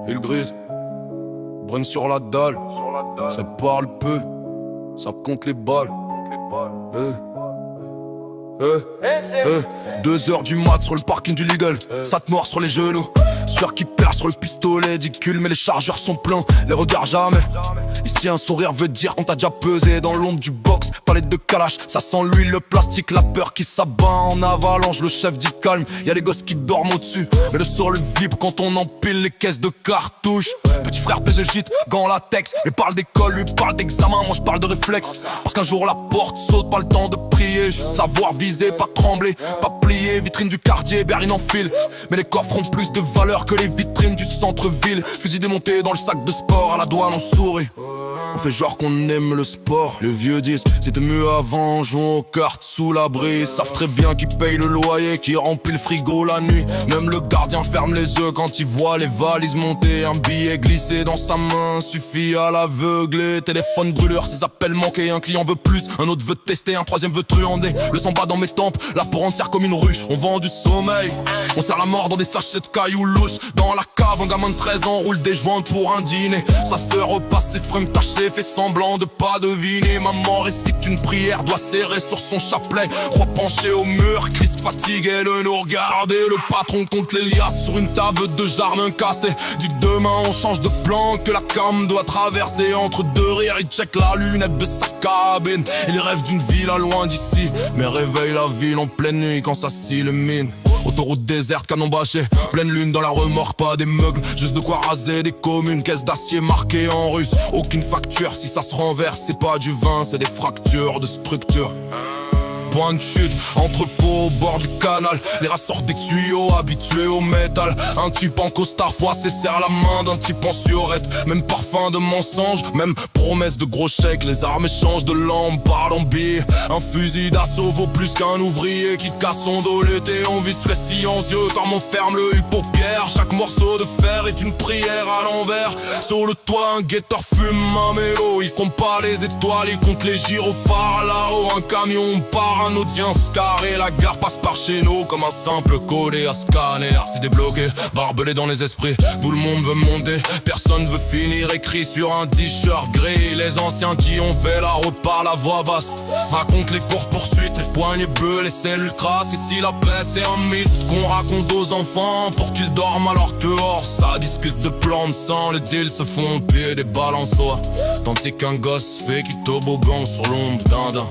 Hillgrid, Brune sur la dalle, ça parle peu, ça compte les balles. 2h du mat sur le parking du Legal, ça te mord sur les genoux. Sueur qui perd sur le pistolet, dicule mais les chargeurs sont pleins, les regards jamais. Ici un sourire veut dire qu'on t'a déjà pesé dans l'ombre du box. Palette de Kalash, ça sent l'huile, le plastique, la peur qui s'abat en avalanche. Le chef dit calme, y'a les gosses qui dorment au-dessus, mais le sort le vibre quand on empile les caisses de cartouches. Petit frère pèse le gîte, gants latex, lui parle d'école, lui parle d'examen, moi je parle de réflexe. Parce qu'un jour la porte saute, pas le temps de prier, juste savoir viser, pas trembler, pas plier. Vitrine du quartier, berline en fil, mais les coffres ont plus de valeur que les vitrines du centre-ville. Fusil démonté dans le sac de sport, à la douane on sourit. On fait genre qu'on aime le sport. Le vieux disque, c'était mieux avant, jouons aux cartes sous l'abri. Savent très bien qui paye le loyer, qui remplit le frigo la nuit. Même le gardien ferme les yeux quand il voit les valises monter. Un billet glissé dans sa main suffit à l'aveugler. Téléphone brûleur, ses appels manqués. Un client veut plus, un autre veut tester, un troisième veut truander. Le sang bat dans mes tempes, la porte serre comme une ruche. On vend du sommeil, on serre la mort dans des sachets de cailloux louches. Dans la cave, un gamin de 13 ans roule des jointes pour un dîner. Sa sœur repasse ses fringues tachées, fait semblant de pas deviner. Maman récite une prière, doit serrer sur son chapelet. Croix penchée au mur, Christ fatigué de nous regarder. Le patron compte les liasses sur une table de jardin cassé. Dit demain on change de plan, que la cam doit traverser. Entre deux rires, il check la lunette de sa cabine. Il rêve d'une ville à loin d'ici, mais réveille la ville en pleine nuit quand ça s'illumine. Autoroute déserte, canon bâché, pleine lune dans la remorque, pas des meugles, juste de quoi raser des communes. Caisse d'acier marquée en russe, aucune facture, si ça se renverse c'est pas du vin, c'est des fractures de structure. Point de chute, entrepôt au bord du canal. Les rats sortent des tuyaux, habitués au métal. Un type en costard froissé serre la main d'un type en surette. Même parfum de mensonge, même promesse de gros chèques. Les armes échangent de lampes, parlent en billets. Un fusil d'assaut vaut plus qu'un ouvrier qui casse son dos l'été. On visserait silencieux comme on ferme le huc paupière. Chaque morceau de fer est une prière à l'envers. Sur le toit un guetteur fume un mélo. Il compte pas les étoiles, il compte les gyrophares. Là-haut un camion part, un audience carré, la gare passe par chez nous comme un simple codé à scanner. C'est débloqué, barbelé dans les esprits. Tout le monde veut monter, personne veut finir écrit sur un t-shirt gris. Les anciens qui ont fait la route par la voix basse racontent les courses poursuites, les poignets bleus, les cellules crasses. Ici la paix c'est un mythe qu'on raconte aux enfants pour qu'ils dorment alors que hors ça discute de plans de sang. Les deals se font au pied des balançoires, tandis qu'un gosse fait qu'il toboggan sur l'ombre d'un.